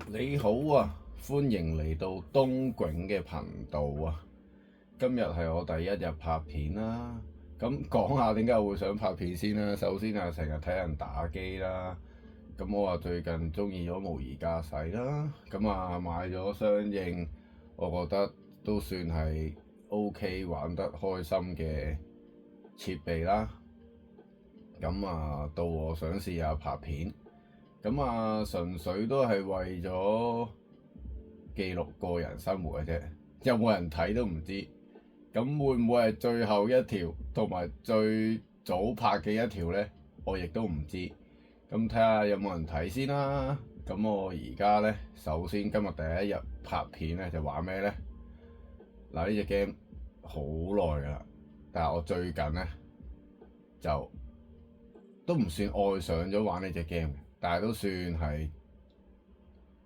你好啊，歡迎嚟到東囧嘅頻道啊！今日係我第一日拍片啦，咁講下點解我會想拍片先啦。首先啊，成日睇人打機啦，咁我話最近中意咗模擬駕駛啦，咁啊買咗相應，我覺得都算係 OK 玩得開心嘅設備啦。咁啊，到我想試下拍片。咁啊，純粹都係為咗記錄個人生活嘅啫，有冇人睇都唔知。咁會唔會係最後一條同埋最早拍嘅一條呢？我亦都唔知。咁睇下有冇人睇先啦。咁我而家呢，首先今日第一日拍片呢，就玩咩呢？嗱，呢隻 game 好耐㗎啦，但係我最近呢，就都唔算愛上咗玩呢隻 game 嘅。但係都算係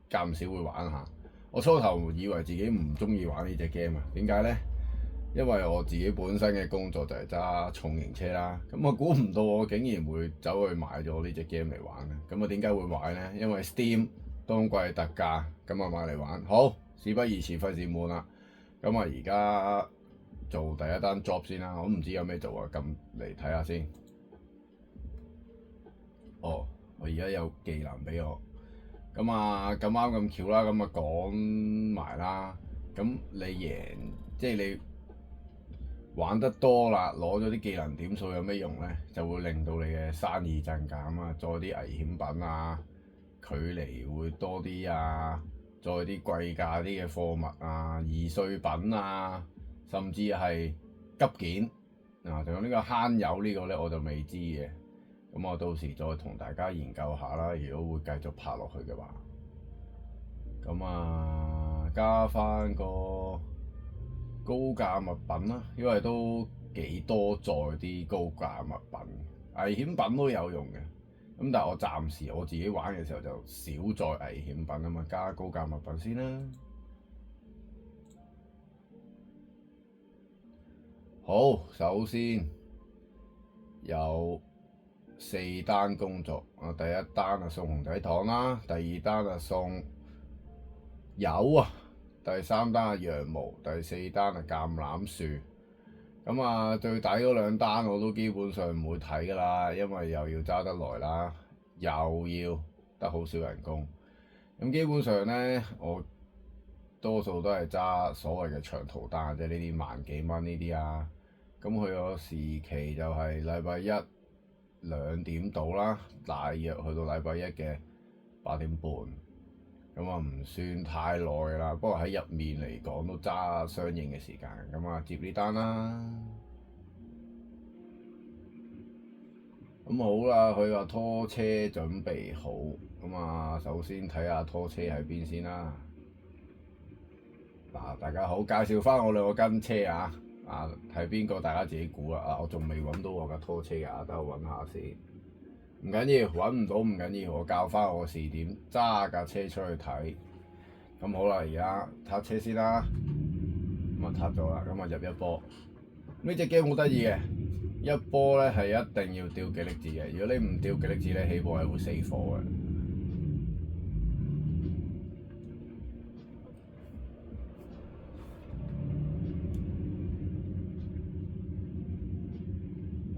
間唔少會玩下。我初頭以為自己唔中意玩呢隻 game 啊，點解呢？因為我自己本身嘅工作就係揸重型車啦，咁我估唔到我竟然會走去買咗呢隻 game 嚟玩咧。咁啊點解會買呢？因為 Steam 當季特價，咁啊買嚟玩。好，事不宜遲，費事悶啦。咁啊而家做第一單 job 先啦，我唔知有咩做啊，撳嚟睇下先。哦。我而家有技能俾我，咁啊咁啱咁巧啦，咁啊講埋啦。咁你贏，即係你玩得多啦，攞咗啲技能點數有咩用呢？就會令到你嘅生意增減啊，再啲危險品啊，距離會多啲啊，再啲貴價啲嘅貨物啊，易碎品啊，甚至係急件啊，仲有呢個慳油呢個呢，我就未知嘅。咁我到時再同大家研究下啦。如果會繼續拍落去嘅話，咁啊加翻個高價物品啦，因為都幾多載啲高價物品，危險品都有用嘅。咁但係我暫時我自己玩嘅時候就少載危險品啊嘛，加高價物品先啦。好，首先有4單工作啊，第一單啊送紅底糖啦，第二單啊送油啊，第三單啊羊毛，第四單啊橄欖樹。咁啊最底嗰2單我都基本上唔會睇㗎啦，因為又要揸得耐啦，又要得好少人工。咁基本上呢，我多數都係揸所謂嘅長途單，即係呢啲萬幾蚊呢啲啊。咁佢個時期就係禮拜一2點到啦，大約去到禮拜一嘅8點半，咁啊唔算太耐啦。不過喺入面嚟講都揸相應嘅時間，咁啊接呢單啦。咁好啦，佢話拖車準備好，咁啊首先睇下拖車喺邊先啦。嗱，大家好，介紹翻我2個跟車啊！啊，係邊個？大家自己估啊！我仲未揾到我架拖車㗎，等我揾下先。唔緊要，揾唔到唔緊要，我教翻我試點揸架車出去睇。咁好啦，而家撻車先啦。咁啊撻咗啦，咁啊入一波。呢隻 game 好得意嘅，一波咧係一定要吊極力子嘅。如果你唔吊極力子咧，起波係會死火嘅。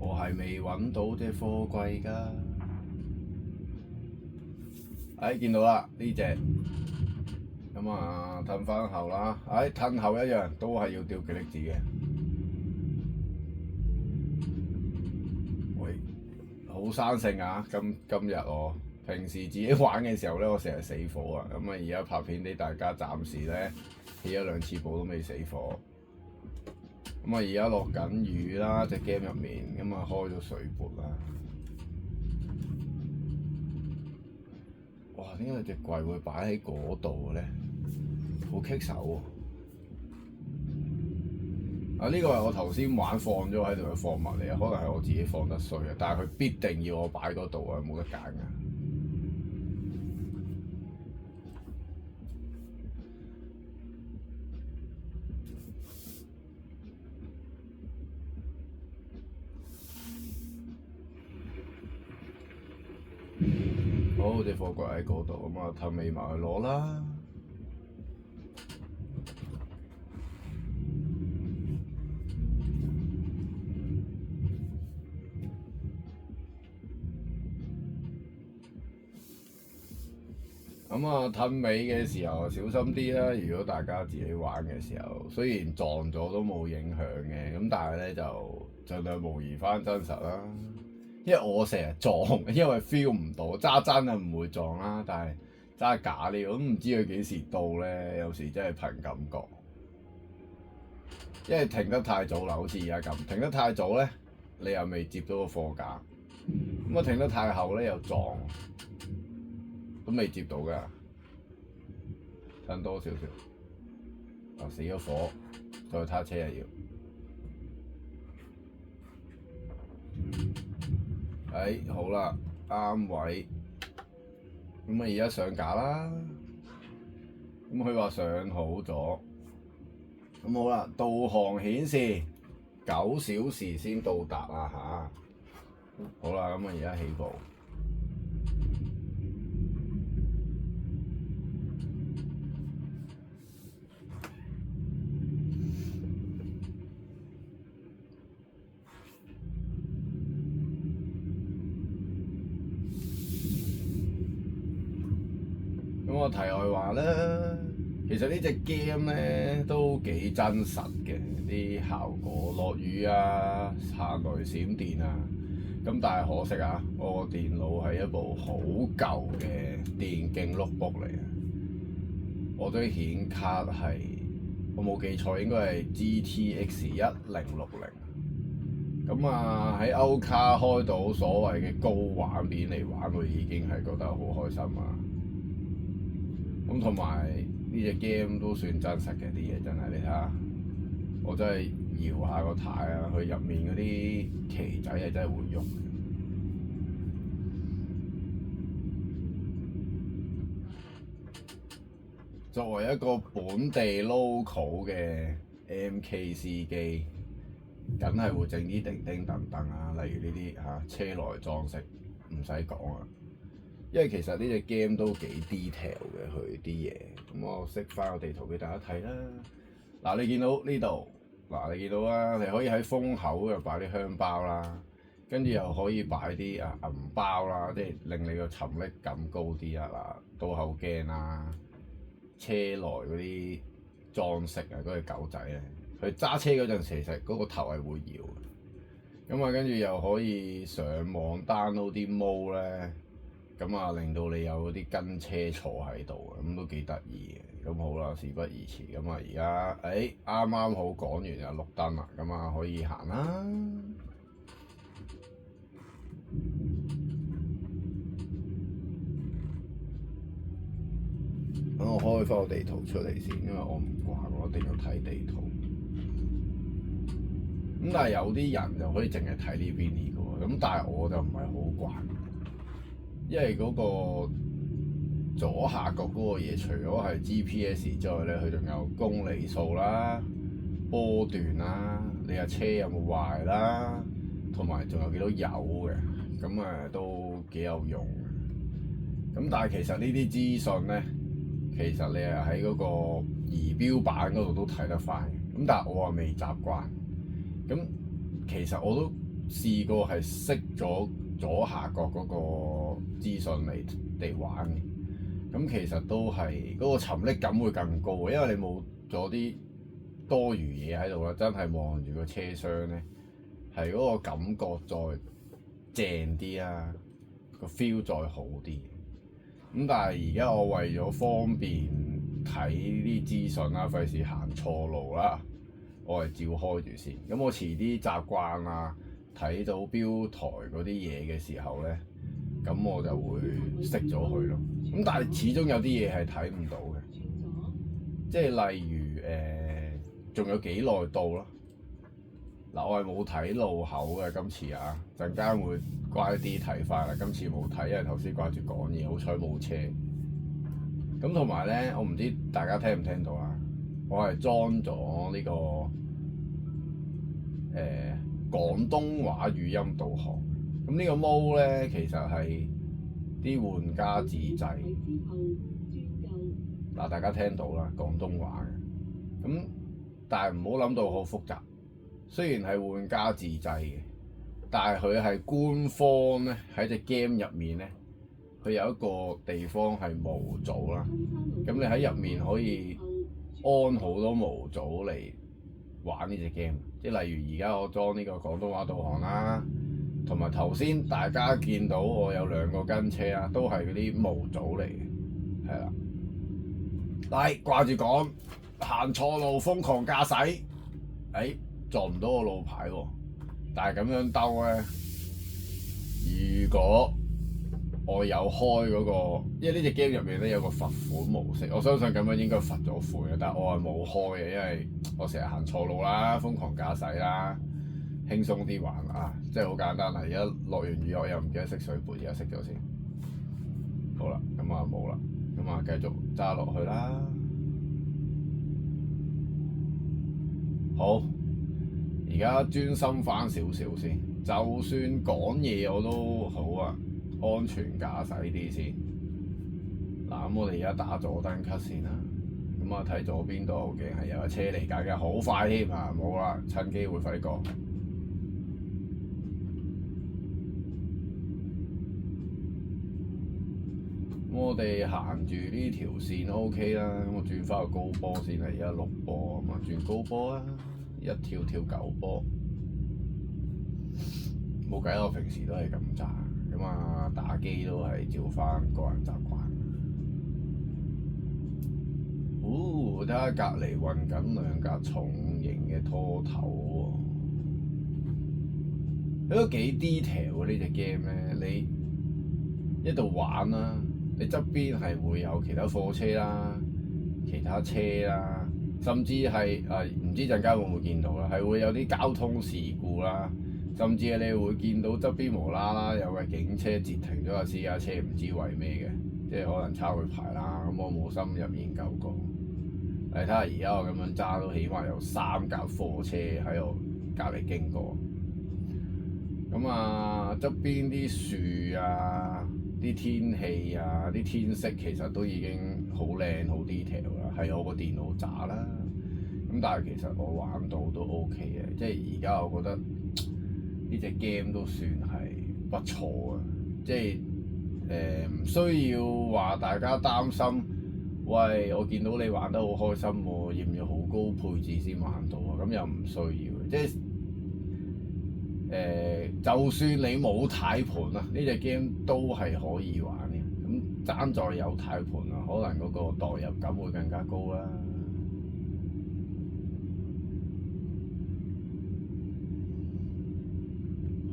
我係未揾到隻貨櫃㗎。見到啦呢隻，咁啊褪翻後啦。褪後一樣都係要吊極力子嘅。喂，好生性啊！今日我平時自己玩嘅時候咧，我成日死火啊。咁啊而家拍片俾大家，暫時咧起1、2次步都未死火。咁啊而家落緊雨啦，隻 game 入面，咁啊開咗水撥啦。哇！點解隻櫃會擺喺嗰度嘅咧？好棘手喎！呢個係我頭先玩放咗喺度嘅貨物嚟啊，可能係我自己放得衰啊，但係佢必定要我擺嗰度啊，冇得揀㗎。好，好隻貨櫃喺嗰度，咁啊氹尾埋去攞啦。咁啊氹尾嘅時候小心啲啦，如果大家自己玩嘅時候，雖然撞咗都冇影響嘅，咁但係咧就盡量模擬翻真實啦。因為我成日撞，因為 feel 唔到，揸真啊唔會撞啦，但係揸假呢，我都唔知佢幾時到咧，有時真係憑感覺。因為停得太早啦，好似而家咁，停得太早咧，你又未接到個貨架，咁啊停得太後咧又撞。都未接到㗎，趁多少少，死咗火，再撻車又要，好啦，啱位，咁啊而家上架啦，咁佢話上好咗，咁好啦，導航顯示9小時先到達啊嚇，好啦，咁啊而家起步。咁我題外話啦，其實呢隻 game 咧都幾真實嘅，啲效果落雨啊、行雷閃電啊，咁但係可惜啊，我個電腦係一部好舊嘅電競 notebook 嚟嘅，我堆顯卡係我冇記錯應該係 GTX 1060，咁啊喺歐卡開到所謂嘅高畫面嚟玩，我已經係覺得好開心啊！咁同埋呢隻 game 都算真實嘅啲嘢，真係你睇下，我真係搖下個軚啊，佢入面嗰啲旗仔係真係會喐。作為一個本地 local 嘅 MK 司機，梗係會整啲叮叮噹噹啊，例如呢啲車內裝飾，唔使講啊。因為其實呢隻 game 都幾 detail 嘅佢啲嘢，咁我熄翻個地圖俾大家睇啦。嗱，你見到呢度，你見到啊，你可以喺風口又擺啲香包啦，跟住又可以擺啲銀包啦，即係令你個沉溺感高啲啊。嗱，倒後鏡啊，車內嗰啲裝飾啊，嗰隻狗仔咧，佢揸車嗰陣其實嗰個頭係會搖嘅。咁啊，跟住又可以上網 download 啲 mode 咧。咁啊，令到你有嗰啲跟車坐喺度，咁都幾得意嘅。咁好啦，事不宜遲，咁啊而家啱啱好講完就綠燈啦，咁啊可以行啦。等我開翻個地圖出嚟先，因為我唔慣，我一定要睇地圖。咁但係有啲人就可以淨係睇呢邊呢個，咁但係我就唔係好慣。因為嗰個左下角嗰個嘢，除咗係 GPS 之外咧，佢仲有公里數啦、波段啦、你架車有冇壞啦，同埋仲有幾多油嘅，咁都幾有用嘅。咁但係其實呢啲資訊咧，其實你係喺嗰個儀表板嗰度都睇得翻嘅。咁但係我未習慣。咁其實我都試過係熄咗左下角嗰個資訊嚟玩嘅，咁其實都係嗰個沉溺感會更高嘅，因為你冇咗啲多餘嘢喺度啦，真係望住個車廂咧，係嗰個感覺再正啲啊，個 feel 再好啲。咁但係而家我為咗方便睇啲資訊啦，費事行錯路啦，我係照開住先。咁我遲啲習慣啦。睇到標台嗰啲嘢嘅時候咧，咁我就會熄咗佢咯。咁但係始終有啲嘢係睇唔到嘅，即係例如仲有幾耐到咯？嗱，我係冇睇路口嘅今次啊，陣間會乖啲睇翻啦。今次冇睇，因為頭先掛住講嘢，好彩冇車。咁同埋咧，我唔知大家聽唔聽到啊？我係裝咗呢個廣東話語音導航，咁呢個 mode 咧其實係啲玩家自製。嗱，大家聽到啦，廣東話嘅。咁但係唔好諗到好複雜。雖然係玩家自製嘅，但係佢係官方咧喺隻 game 入面咧，佢有一個地方係模組啦。咁你喺入面可以安好多模組嚟玩呢隻 game。即係例如而家我裝呢個廣東話導航啦，同埋頭先大家見到我有兩個跟車啊，都係嗰啲模組嚟嘅，係啦。但係掛住講行錯路瘋狂駕駛，撞唔到個路牌喎。但係咁樣兜咧，如果我有開嗰個，因為呢隻 game 入面咧有個罰款模式，我相信咁樣應該罰咗款嘅，但係我係冇開嘅，因為我成日行錯路啦，瘋狂駕駛啦，輕鬆啲玩啊，即係好簡單啦。而家落完雨我又唔記得熄水杯，而家熄咗先。好啦，咁啊冇啦，咁啊繼續揸落去啦。好，而家專心翻少少先，就算講嘢我都好啊，安全駕駛啲先。嗱，咁我哋而家打左燈 cut 先啦。咁啊睇左邊度嘅係有架車嚟緊嘅，好快添啊！冇啦，趁機會快啲過。咁我哋行住呢條線 OK 啦。咁我轉翻個高波先啦，而家6波，咁啊轉高波啦，一跳9波。冇計，我平時都係咁揸，咁啊打機都係照翻個人習慣。睇下隔離運緊兩架重型嘅拖頭喎，都幾 detail 喎呢隻 game 咧。你一度玩啦，你側邊係會有其他貨車啦、其他車啦，甚至係唔知陣間會唔會見到啦，係會有啲交通事故啦。甚至你會見到側邊無啦啦有個警車截停咗架私家車，唔知為咩嘅，即係可能抄佢牌啦。咁我冇深入研究過。你睇下而家我咁樣揸都起碼有3架貨車喺我隔離經過。咁啊，側邊啲樹啊、啲天氣啊、啲天色其實都已經好靚好 detail 啦，係我個電腦渣啦。咁但係其實我玩到都 OK 嘅，即係而家我覺得呢隻 game 都算係不錯啊！即係唔需要話大家擔心，喂，我見到你玩得好開心喎，要唔要好高配置先玩到啊？咁又唔需要，即係就算你冇軚盤啊，呢隻 game 都係可以玩嘅。咁爭在有軚盤啊，可能嗰個代入感會更加高啦。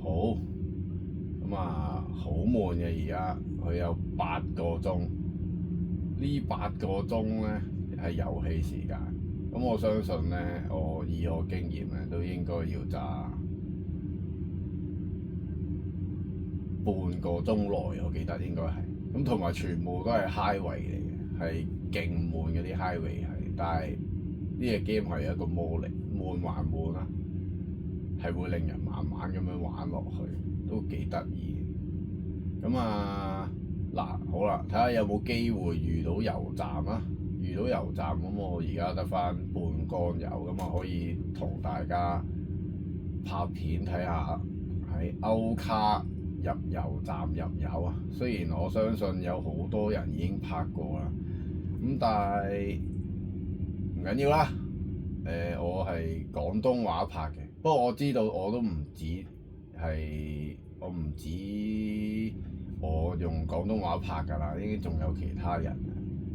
好，咁啊好悶嘅，而家佢有8個鐘，呢8個鐘咧係遊戲時間。咁我相信咧，以我經驗咧，都應該要揸半個鐘內，我記得應該係。咁同埋全部都係 highway 嚟嘅，係勁悶嗰啲 highway 係。但係呢隻 game 係有一個魔力，悶還悶啦，係會令人慢慢咁樣玩落去，都幾得意。咁啊嗱，好啦，睇下有冇機會遇到油站啦。遇到油站咁，我而家得返半缸油，咁啊可以同大家拍片睇下喺歐卡入油站入油啊。雖然我相信有好多人已經拍過啦，咁但係唔緊要啦。我係廣東話拍嘅，不過我知道我都唔止我用廣東話拍㗎啦，應該仲有其他人。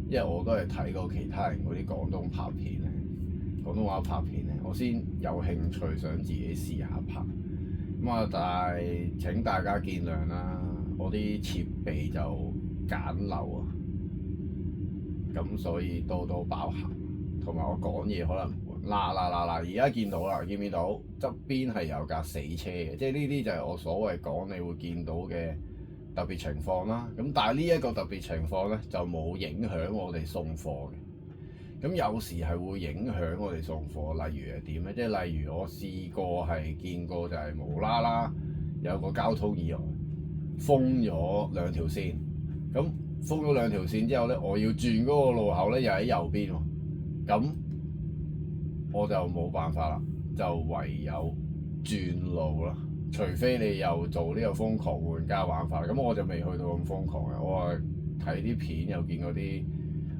因為我都係睇過其他人嗰啲廣東拍片咧，廣東話拍片咧，我先有興趣想自己試下拍。咁啊，但係請大家見諒啦，我啲設備就簡陋啊，咁所以多多包涵。同埋我講嘢可能嗱，而家見到啦，見唔見到側邊係有架死車嘅？即係呢啲就係我所謂講你會見到嘅特別情況啦。咁但係呢一個特別情況咧，就冇影響我哋送貨嘅。咁有時係會影響我哋送貨，例如係點咧？即係例如我試過係見過就係無啦啦有個交通意外，封咗2條線，咁封咗兩條線之後咧，我要轉嗰個路口咧又喺右邊喎，咁我就冇辦法啦，就唯有轉路啦。除非你又做呢個瘋狂玩家玩法，咁我就未去到咁瘋狂嘅。我係睇啲片又見嗰啲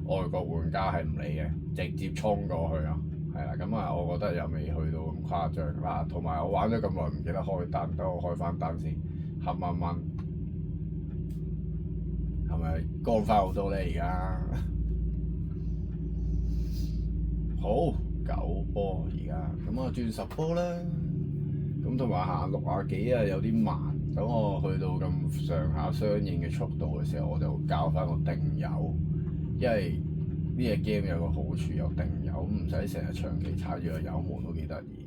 外國玩家係唔理嘅，直接衝過去啊，係啦。咁啊，我覺得又未去到咁誇張啦。同埋我玩咗咁耐唔記得開燈，等我開翻燈先，黑掹掹，係咪乾翻好多咧？而家好9波而家，咁我轉10波啦。咁同埋行60幾啊，有啲慢。等我去到咁上下相應嘅速度嘅時候，我就校翻個定油，因為呢隻 game 有個好處，有定油，唔使成日長期踩住個油門都幾得意。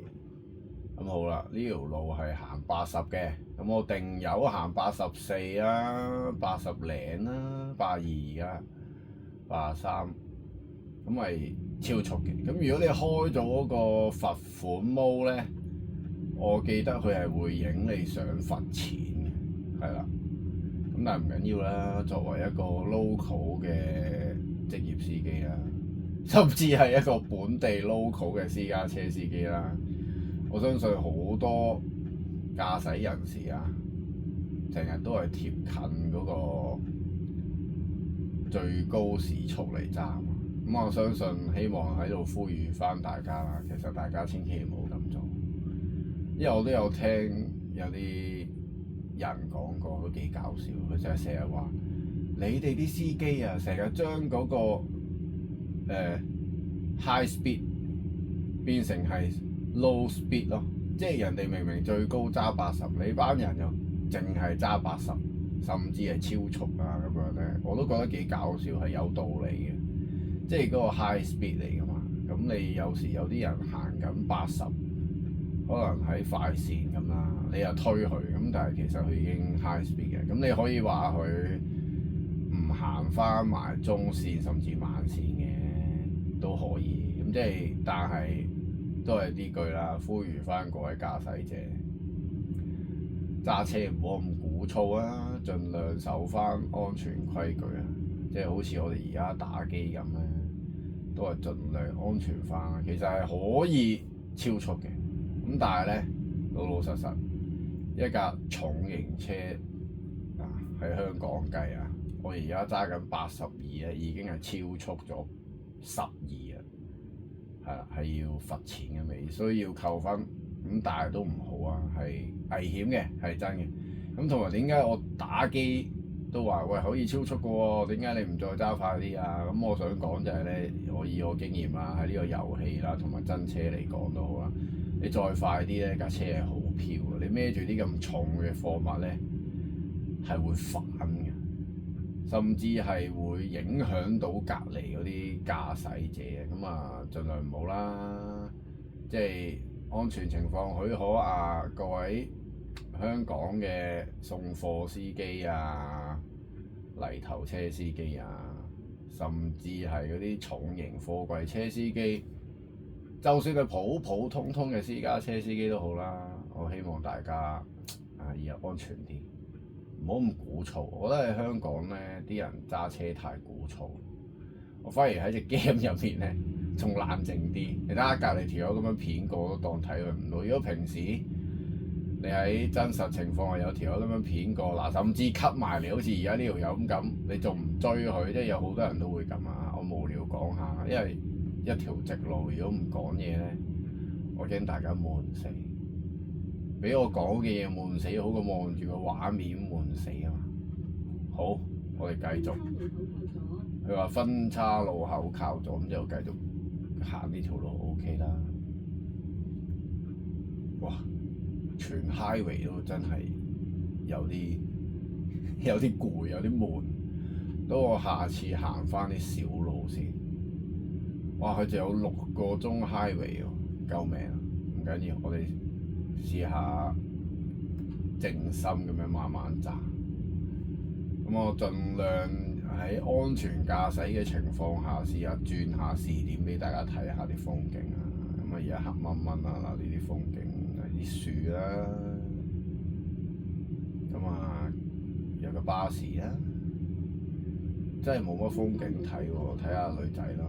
咁好啦，呢條路係行80嘅，咁我定油行84啦，80零啦，82而家83，咁咪超速嘅。咁如果你開咗嗰個罰款模咧，我記得佢係會影你上罰錢嘅，係啦。咁但係唔緊要啦，作為一個 local 嘅職業司機啦，甚至係一個本地 local 嘅私家車司機啦，我相信好多駕駛人士啊，成日都係貼近嗰個最高時速嚟揸。咁我相信希望喺度呼籲翻大家啦，其實大家千祈唔好咁做。因為我都有聽有啲人講過，都幾搞笑。佢就係成日話：你哋啲司機啊，成日將嗰個high speed 變成係 low speed 咯。即係人哋明明最高揸80，你班人又淨係揸80，甚至係超速啊咁樣咧。我都覺得幾搞笑，係有道理嘅。即係嗰個 high speed 嚟㗎嘛。咁你有時有啲人行緊80。可能喺快線咁啦，你又推佢咁，但係其實佢已經 high speed 嘅。咁你可以話佢唔行翻埋中線甚至慢線嘅都可以。咁即係，但係都係呢句啦，呼籲翻各位駕駛者揸車唔好咁鼓噪啊，盡量守翻安全規矩啊。即係好似我哋而家打機咁咧，都係盡量安全翻。其實係可以超速嘅。咁但係咧，老老實實一架重型車啊，喺香港計啊，我而家揸緊82啊，已經係超速咗12啊，係啦，係要罰錢嘅，未需要扣分。咁但係都唔好啊，係危險嘅，係真嘅。咁同埋點解我打機都話喂可以超速嘅喎？點解你唔再揸快啲啊？咁我想講就係咧，我以我經驗啦，喺呢個遊戲啦同埋真車嚟講都好啦。你再快啲咧，架車係好飄嘅。你孭住啲咁重嘅貨物咧，係會反嘅，甚至係會影響到隔離嗰啲駕駛者。咁啊，盡量唔好啦。即係安全情況許可啊，各位香港嘅送貨司機啊、泥頭車司機啊，甚至係嗰啲重型貨櫃車司機。就算係普普通通嘅私家車司機都好啦，我希望大家以後安全啲，唔好咁鼓噪。我覺得喺香港咧，啲人揸車太鼓噪。我反而喺隻 game 入面咧，仲冷靜啲。你睇下隔離條友咁樣片過都當睇佢唔到。如果平時你喺真實情況下有條友咁樣片過，嗱甚至cut埋嚟，好似而家呢條友咁，你仲唔追佢？即係有好多人都會咁啊！我無聊講下，因為一條直路，如果唔講嘢咧，我驚大家悶死。俾我講嘅嘢悶死，好過望住個畫面悶死啊嘛！好，我哋繼續。佢話分叉路口靠左，咁就繼續行呢條路 OK 啦。哇！全 highway 都真係有啲攰，有啲悶。等我下次行翻啲小路先。哇！佢仲有6個鐘 highway 喎，救命啊！唔緊要，我哋試下靜心咁樣慢慢揸。咁我盡量喺安全駕駛嘅情況下，試下轉下視點俾大家睇下啲風景啊。咁啊，而家黑掹掹啊，嗱呢啲風景係啲樹啦。咁啊，有個巴士啦。真係冇乜風景睇喎，睇下女仔啦。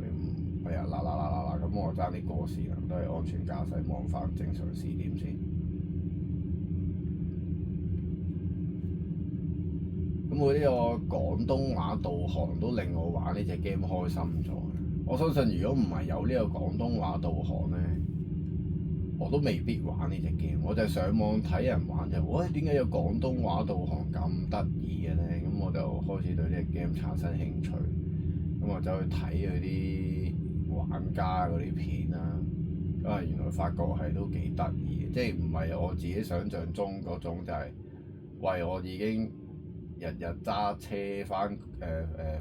你唔係啊嗱，咁我爭啲過時啦，都係安全駕駛，望翻正常視點先。咁佢呢個廣東話導航都令我玩呢隻 game 開心咗。我相信如果唔係有呢個廣東話導航呢，我都未必玩呢隻 game。我就上網睇人玩就，喂，點解有廣東話導航咁得意嘅呢？咁我就開始對呢隻 game 產生興趣。咁我走去睇佢啲玩家嗰啲片啦。咁啊，原來發覺係都幾得意嘅，即係唔係我自己想象中嗰種就係，喂，我已經日日揸車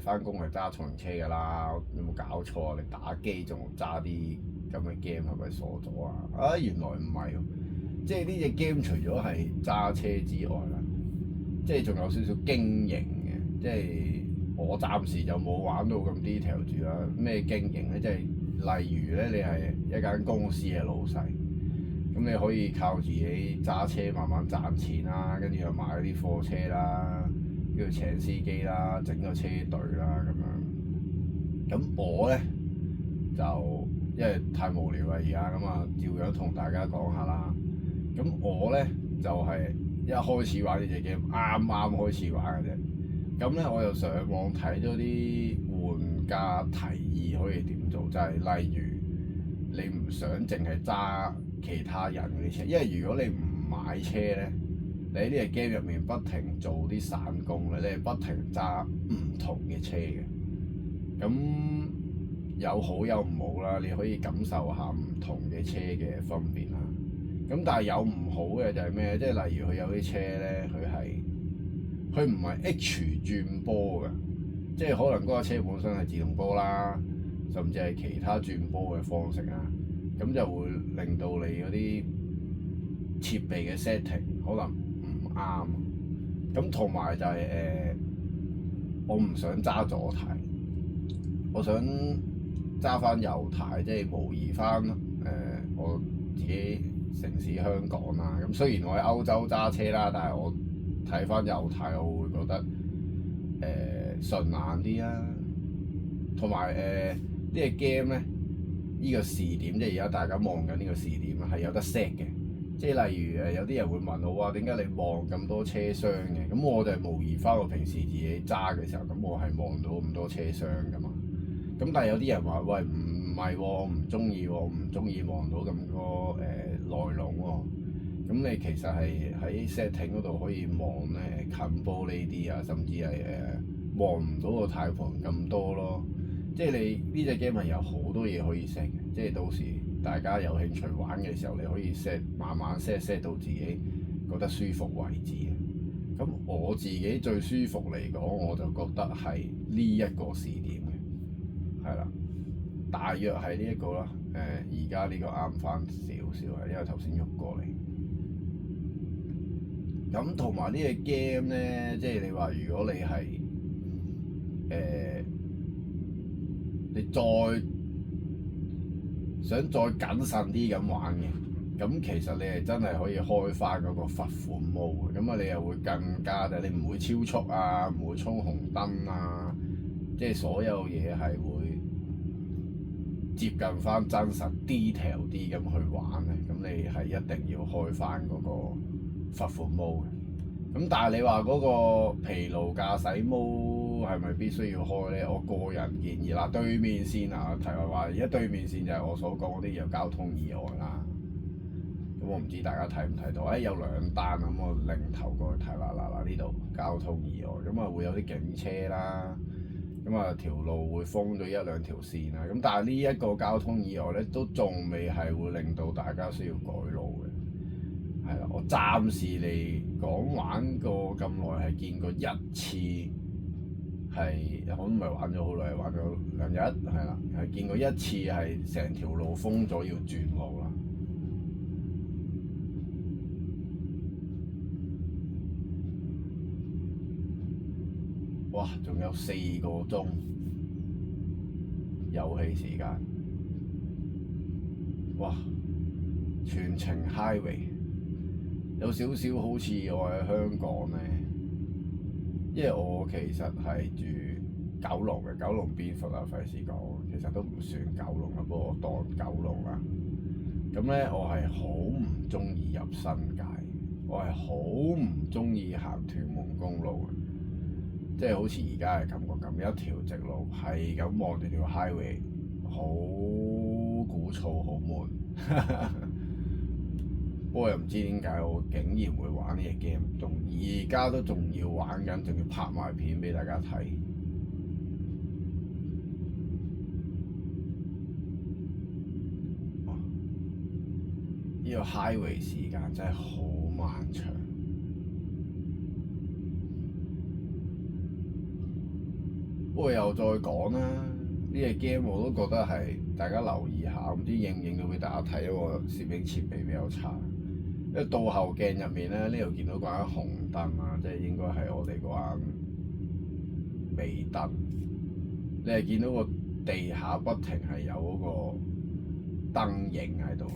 翻工係揸重型車㗎啦，有冇搞錯啊？你打機仲揸啲咁嘅 game 係咪傻咗啊？原來唔係喎，即係呢隻 game 除咗係揸車之外啦，即係仲有少少經營嘅，即係我暫時就冇玩到咁 detail 住啦。咩經營咧？即係例如咧，你係一間公司嘅老細，咁你可以靠自己揸車慢慢賺錢啦，跟住又買啲貨車啦。跟住請司機啦，整個車隊啦咁樣。咁我咧就因為太無聊啦而家，咁啊照樣同大家講下啦。咁我咧就係一開始玩呢隻 game，啱啱開始玩嘅啫。咁咧我就上網睇咗啲玩家提議可以點做，就係例如你唔想淨係揸其他人嗰啲車，因為如果你唔買車咧，你喺呢隻 game 入面不停做啲散工咧，你係不停揸唔同嘅車嘅。咁有好有唔好啦，你可以感受下唔同嘅車嘅分別啦。咁但係有唔好嘅就係咩？即係例如佢有啲車咧，佢唔係 H 轉波嘅，即係可能嗰架車本身係自動波啦，甚至係其他轉波嘅方式啊。咁就會令到你嗰啲設備嘅 setting 可能唔啱。咁同埋就係我唔想揸左軚，我想揸翻右軚，即係模擬翻我自己城市香港啦。咁雖然我喺歐洲揸車啦，但係我睇翻右軚，我會覺得順眼啲啦。同埋呢個 game 咧，呢個視點即係而家大家望緊呢個視點係有得 set 嘅。即係例如有啲人會問我話，點解你望咁多車廂嘅？咁我就係模擬翻我平時自己揸嘅時候，咁我係望到咁多車廂噶嘛。咁但係有啲人話，喂，唔係喎，我唔中意喎，我唔中意望到咁多內籠喎。咁你其實係喺 setting 嗰度可以望咧近玻璃啲啊，甚至係望唔到個軚盤咁多咯。即係你呢隻 game 係有好多嘢可以 set 嘅，即係到時大家有興趣玩嘅時候，你可以 set 慢慢 set 到自己覺得舒服為止嘅。咁我自己最舒服嚟講，我就覺得係呢一個視點嘅，係啦，大約係呢一個啦。而家呢個啱翻少少係，因為頭先喐過嚟。咁同埋呢隻 game 咧，即係你話如果你係你再想再謹慎啲咁玩嘅，咁其實你係真係可以開翻嗰個罰款模嘅，咁啊你又會更加你唔會超速啊，唔會衝紅燈啊，即係所有嘢係會接近翻真實 detail 啲咁去玩咧，咁你係一定要開翻嗰個罰款模嘅。咁但係你話嗰個疲勞駕駛模係咪必須要開咧？我個人建議啦，對面線啊，題外話，而家對面線就係我所講嗰啲有交通意外啦。咁我唔知大家睇唔睇到？有兩單咁，我擰頭過去睇啦，呢度交通意外，咁啊會有啲警車啦，咁啊條路會封咗一兩條線啦。咁但係呢一個交通意外咧，都仲未係會令到大家需要改路嘅。係啦，我暫時嚟講玩過咁耐係見過一次，係我都唔係玩咗好耐，玩咗2日，係啦，係見過一次係成條路封咗要轉路啦。哇！仲有4個鐘遊戲時間，哇！全程 highway。有少少好似我喺香港咧，因為我其實係住九龍嘅，九龍邊忽啊，費事講，其實都唔算九龍啦，不過我當九龍啦。咁咧，我係好唔中意入新界，我係好唔中意行屯門公路嘅，即係好似而家嘅感覺咁，一條直路係咁望住條 highway，好鼓噪，好悶。不過又唔知點解我竟然會玩呢隻 game，而家都仲要玩緊，仲要拍埋片俾大家睇。呢個 highway 時間真係好漫長。不過又再講啦，呢隻 game 我都覺得係大家留意下，唔知影唔影到俾大家睇，因為我攝影設備比較差。因為倒後鏡入面咧，呢度見到嗰盞紅燈啊，即係應該係我哋嗰盞尾燈。你係見到個地下不停係有嗰個燈影喺度，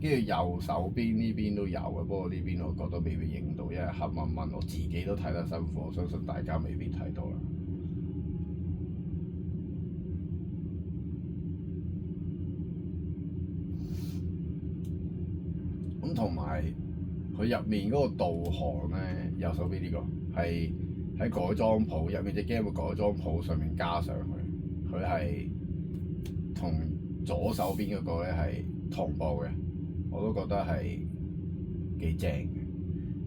跟住右手邊呢邊都有嘅，不過呢邊我覺得未必影到，因為黑掹掹，我自己都睇得辛苦，我相信大家未必睇到啦。咁同埋佢入面嗰個導航咧，右手邊呢個係喺改裝鋪入面隻 game 嘅改裝鋪上面加上去，佢係同左手邊嗰個咧係同步嘅，我都覺得係幾正嘅。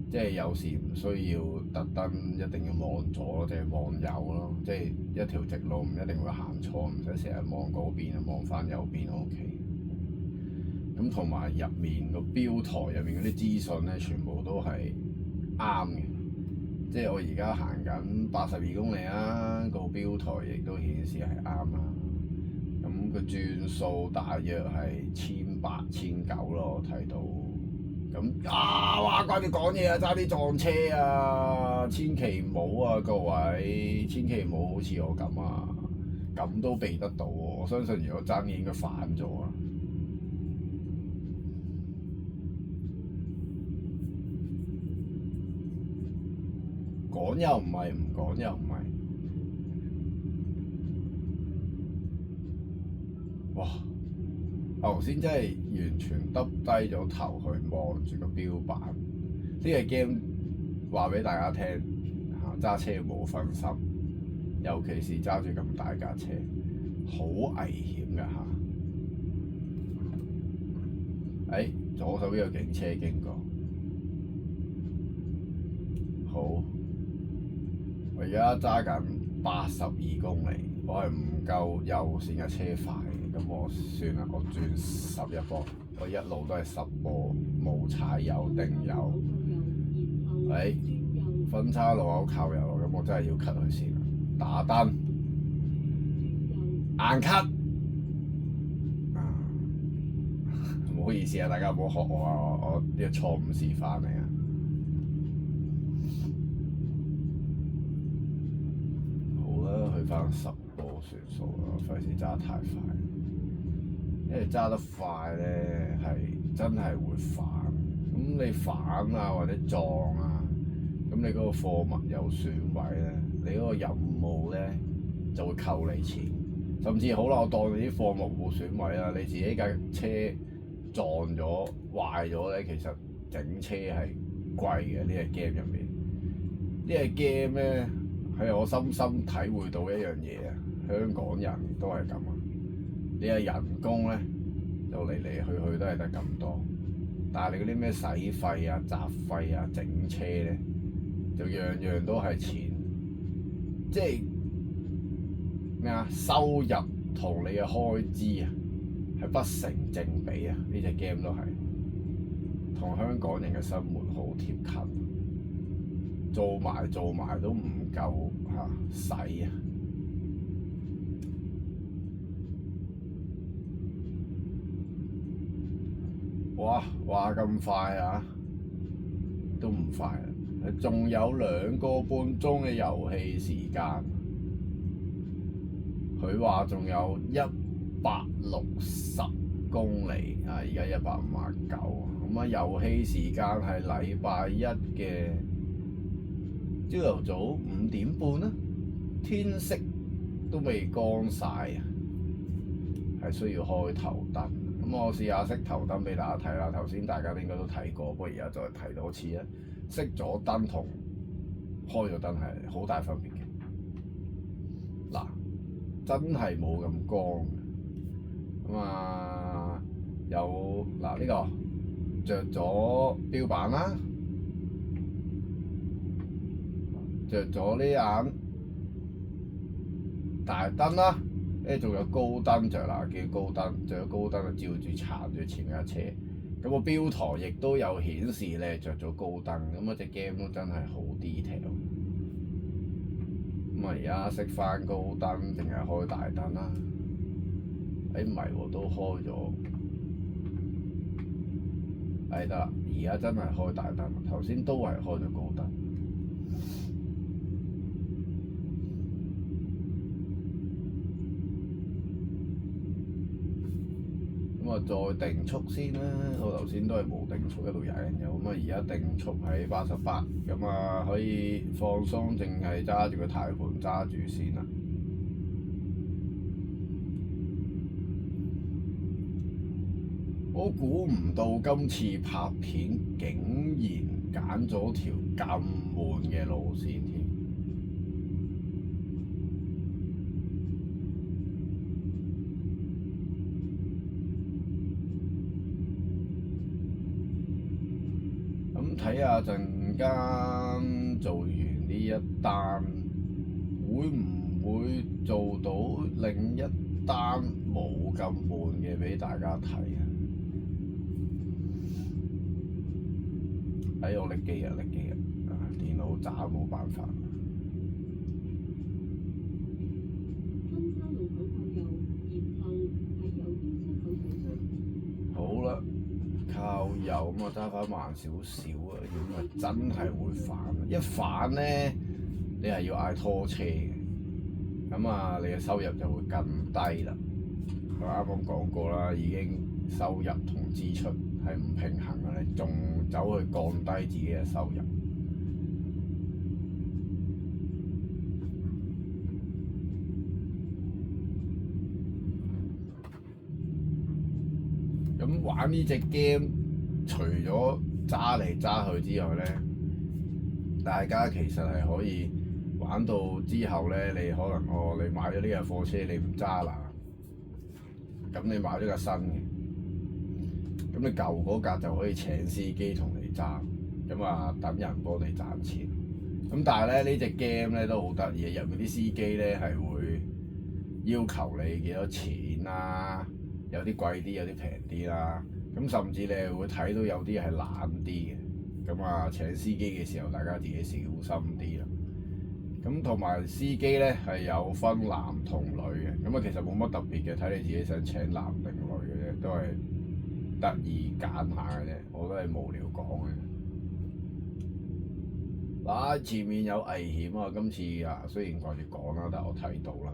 即係有時唔需要特登一定要望左咯，即係望右咯，即係一條直路唔一定會行錯，唔使成日望嗰邊啊，望翻右邊 OK。咁同埋入面個標台入面嗰啲資訊咧，全部都係啱嘅。即係我而家行緊82公里啦，個標台亦都顯示係啱啦。咁個轉數大約係1800、1900咯，我睇到。咁哇！關你講嘢啊，差啲撞車啊！千祈唔好啊，各位，千祈唔好好似我咁啊，咁都避得到喎。我相信如果爭嘢應該反咗啊！講又唔係，唔講又唔係。哇！頭先真係完全耷低咗頭去望住個標板。呢個 game 話俾大家聽嚇，揸車冇分心，尤其是揸住咁大架車，好危險㗎嚇。左手邊有警車經過。好。我而家揸緊82公里，我係唔夠右線嘅車快嘅，咁我算啦，我轉11波，我一路都係10波，冇踩油定油。分叉路口靠右，咁我真係要 cut 佢先啦，打燈，硬 cut。唔好意思啊，大家唔好學我啊，我呢個錯誤示範嚟啊。去翻10波算數啦，費事揸得太快。因為揸得快咧係真係會反，咁你反啊或者撞啊，咁你嗰個貨物有損毀咧，你嗰個任務咧就會扣你錢，甚至好啦，我當你啲貨物冇損毀啦，你自己架車撞咗壞咗咧，其實整車係貴嘅。呢個 game 入面，呢個 game 咧。係我深深體會到一樣嘢啊！香港人都係咁啊！你係人工咧，就嚟嚟去去都係得咁多，但係你嗰啲咩洗費啊、雜費啊、整車咧，就樣樣都係錢，即係咩啊？收入同你嘅開支啊，係不成正比啊！呢隻 game 都係同香港人嘅生活好貼近，做埋都唔夠使啊！哇咁快啊！都唔快啊！仲有2個半鐘嘅遊戲時間，佢話仲有160公里啊！而家159，咁啊遊戲時間係禮拜一嘅朝頭早5點半啦，天色都未光晒啊，係需要開頭燈。咁我試下熄頭燈俾大家睇啦。頭先大家應該都睇過，不過而家再睇多次啊。熄咗燈同開咗燈係好大分別嘅。嗱，真係冇咁光。咁啊，有嗱呢個着咗標板啦，着咗呢眼大燈啦，跟住仲有高燈着啦，叫高燈，着咗高燈就照住撐住前面架車。咁個標台亦都有顯示咧，着咗高燈，咁嗰隻 game 都真係好 detail。咁啊，而家熄翻高燈定係開大燈啦？唔係喎，都開咗。得啦，而家真係開大燈，頭先都係開咗高燈。咁啊，再定速先啦。我頭先都係冇定速，一路踩人油。咁啊，而家定速喺88，咁啊可以放鬆，淨係揸住個軚盤揸住先啦。我估唔到今次拍片竟然揀咗條咁悶嘅路線添。咁睇下陣間做完呢一單，會唔會做到另一單冇咁悶嘅俾大家睇啊？我拎機啊，電腦渣冇辦法。好啦，靠右咁啊，揸翻慢少少啊，如果唔係真係會反。一反咧，你係要嗌拖車嘅，咁啊，你嘅收入就會更低啦。我啱啱講過啦，已經收入同支出係唔平衡嘅，你仲走去降低自己嘅收入。咁玩呢隻 game，除咗揸嚟揸去之外咧，大家其實係可以玩到之後咧，你可能你買咗呢架貨車，你唔揸啦，咁你買咗架新嘅。咁你舊嗰架就可以請司機同你揸，咁啊等人幫你賺錢。咁但係咧，呢隻 game 咧都好得意，入面啲司機咧係會要求你幾多錢啦，有啲貴啲，有啲平啲啦。咁甚至你係會睇到有啲係懶啲嘅，咁啊請司機嘅時候，大家自己小心啲啦。咁同埋司機咧係有分男同女嘅，咁啊其實冇乜特別嘅，睇你自己想請男定女嘅啫，都係得意揀下嘅啫，我都係無聊講嘅。嗱，前面有危險啊！今次啊，雖然掛住講啦，但係我睇到啦。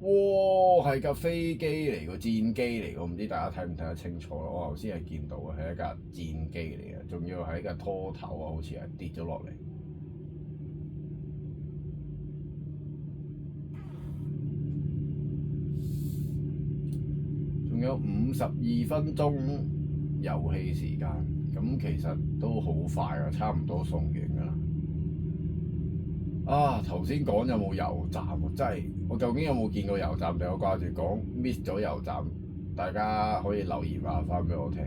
哇，係架飛機嚟個，戰機嚟個，唔知大家睇唔睇得清楚咯？我頭先係見到嘅，係一架戰機嚟嘅，仲要係一架拖頭啊，好似係跌咗落嚟。仲有52分鐘遊戲時間，咁其實都好快啊，差唔多送完㗎啦。啊，頭先講有冇油站喎？真係我究竟有冇見過油站？定我掛住講 miss 咗油站？大家可以留言話翻俾我聽。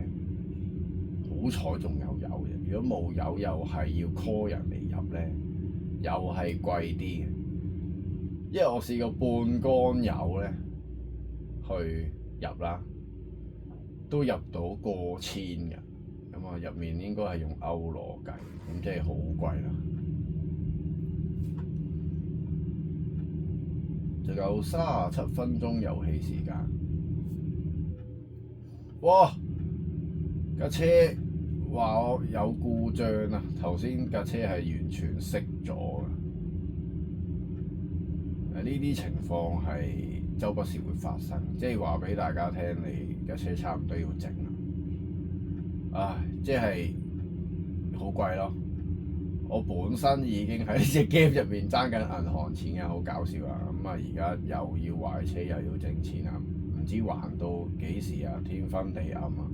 好彩仲有油嘅，如果冇油又係要 call 人嚟入咧，又係貴啲嘅。因為我試過半缸油咧去入啦，都入到過千嘅。咁啊，入面應該係用歐羅計，咁即係好貴啦。仲有37分鐘遊戲時間。哇！架車話我有故障啊！頭先架車係完全熄咗嘅。呢啲情況係周不時會發生，即係話俾大家聽，你架車差唔多要整啦。唉，即係好貴咯。我本身已經喺呢隻 game 入面爭緊銀行錢嘅，好搞笑啊！咁啊，而家又要壞車又要整錢啊，唔知還到幾時啊？天昏地暗啊！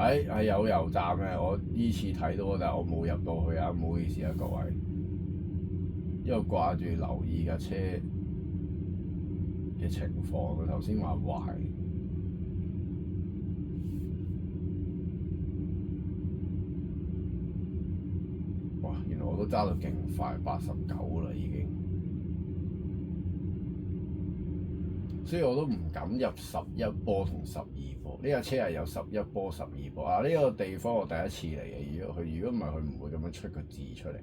係有油站嘅，我依次睇到，但係我冇入到去啊，唔好意思啊各位，因為掛住留意架車嘅情況。佢頭先話壞，哇！原來我都揸到勁快，89啦已經，所以我都唔敢入11波同12波。呢架車係有11波、12波啊！呢個地方我第一次嚟嘅，如果唔係佢唔會咁樣出個字出嚟。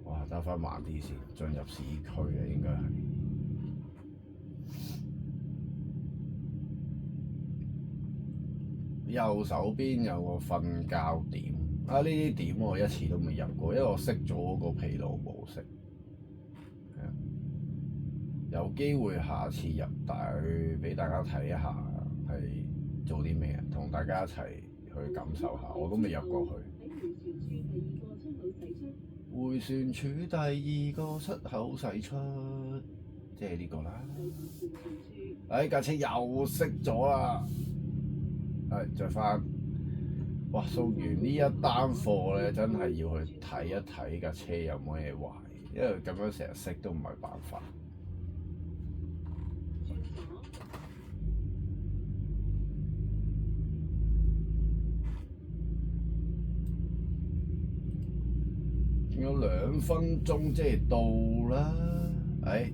哇！揸翻慢啲先，進入市區嘅應該係。右手邊有個瞓覺點啊！呢啲點我一次都未入過，因為我熄咗嗰個疲勞模式。有機會下次入去俾大家睇一下係做啲咩，同大家一齊去感受下。我都未入過去。迴旋處第二個出口駛出，即係呢個啦。架車又熄咗啦。再翻。哇！送完呢一單貨咧，真係要去睇一睇架車有冇嘢壞，因為咁樣成日熄都唔係辦法。仲有2分鐘即係到啦。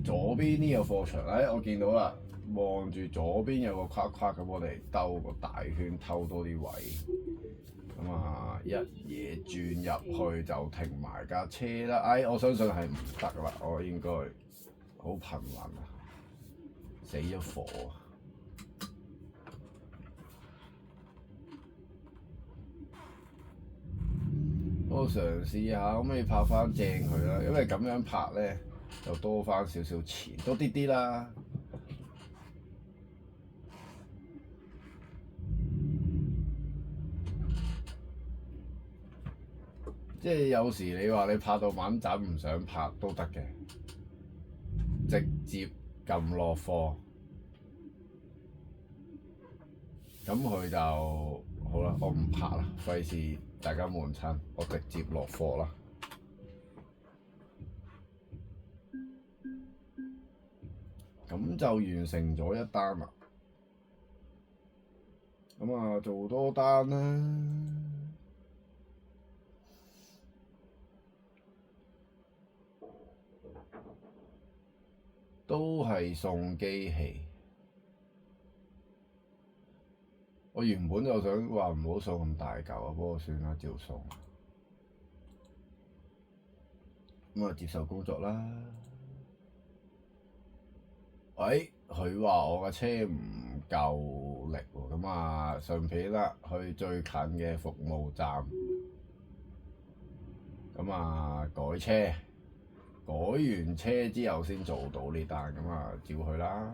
左邊呢個貨場，我見到啦，望住左邊有個框框咁，我哋兜個大圈偷多啲位。咁啊，一嘢轉入去就停埋架車啦。我相信係唔得啦，我應該好頻暈啊，死咗火啊！我嘗試下可唔可以拍翻正佢啦，因為咁樣拍咧就多翻少少錢，多啲啲啦。即係有時你話你拍到猛陣唔想拍都得嘅，直接撳落貨，咁佢就好啦。我唔拍啦，費事大家悶親，我直接落貨啦。咁就完成咗一單啦。咁啊，做多單啦。都係送機器。我原本就想話唔好送咁大嚿啊，不過算啦，照送。咁啊，接受工作啦。佢話我架車唔夠力喎，咁啊順便啦，去最近嘅服務站，咁啊改車。改完車之後先做到呢單，咁啊照去啦。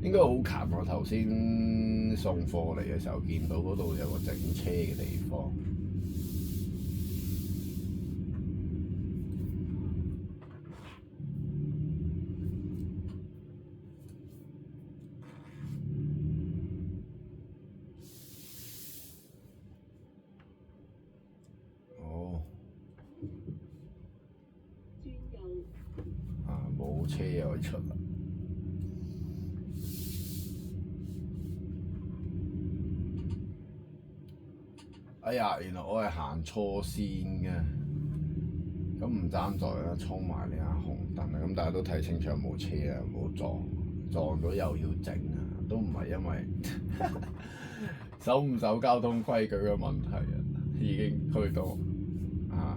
應該好近，我頭先送貨嚟嘅時候見到嗰度有個整車嘅地方。冇車又出啦！原來我係行錯線嘅，咁唔爭在啦，衝埋呢下紅燈啊！咁大家都睇清楚有冇車啊，冇撞到又要整啊，都唔係因為守唔守交通規矩嘅問題啊，已經去到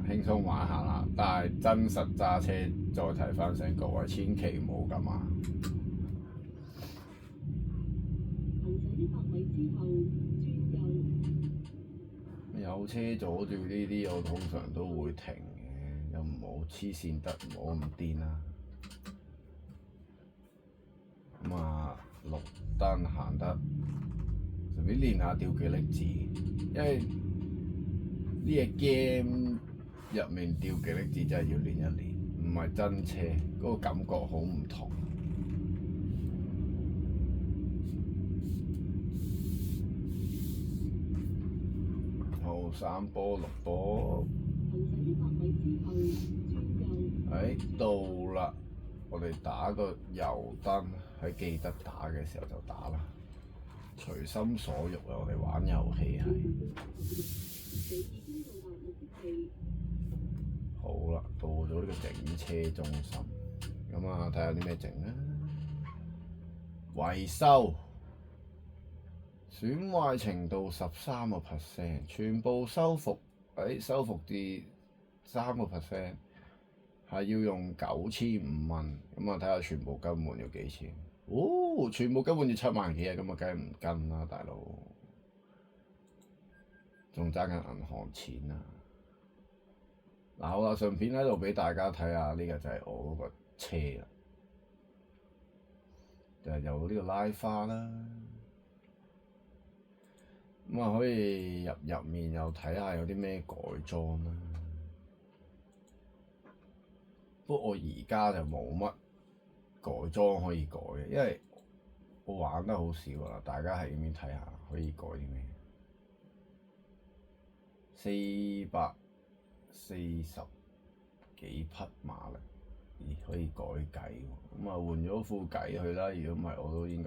輕鬆玩下啦。但係真實揸車再提翻醒各位，千祈唔好咁啊！有車阻住呢啲，我通常都會停嘅，又唔好黐線得，唔好咁癲啦。咁啊，綠燈行得，順便練下吊幾粒字，因為呢隻 game 入面吊幾粒字真係要練一練，唔係真車，嗰個感覺好唔同。好，3波6波，到啦！我哋打個油燈，喺記得打嘅時候就打啦，隨心所欲啊！我哋玩遊戲係。好啦，到咗呢個整車中心，咁啊睇下啲咩整啦。維修，損壞程度13%，全部修復，修復至3%，係要用9500蚊。咁啊睇下全部更換要幾錢？哦，全部更換要7萬幾啊！咁啊梗係唔跟啦，大佬，仲爭緊銀行錢啊！嗱，好啦，順便喺度俾大家睇下，呢個就係我嗰個車啦，就係有呢個拉花啦。咁啊可以入面又睇下有啲咩改裝啦。不過我而家就冇乜改裝可以改嘅，因為我玩得好少啦。大家喺呢邊睇下可以改啲咩？440幾匹馬力，咦可以改計喎。咁啊換咗副計去啦，如果唔係我都應該。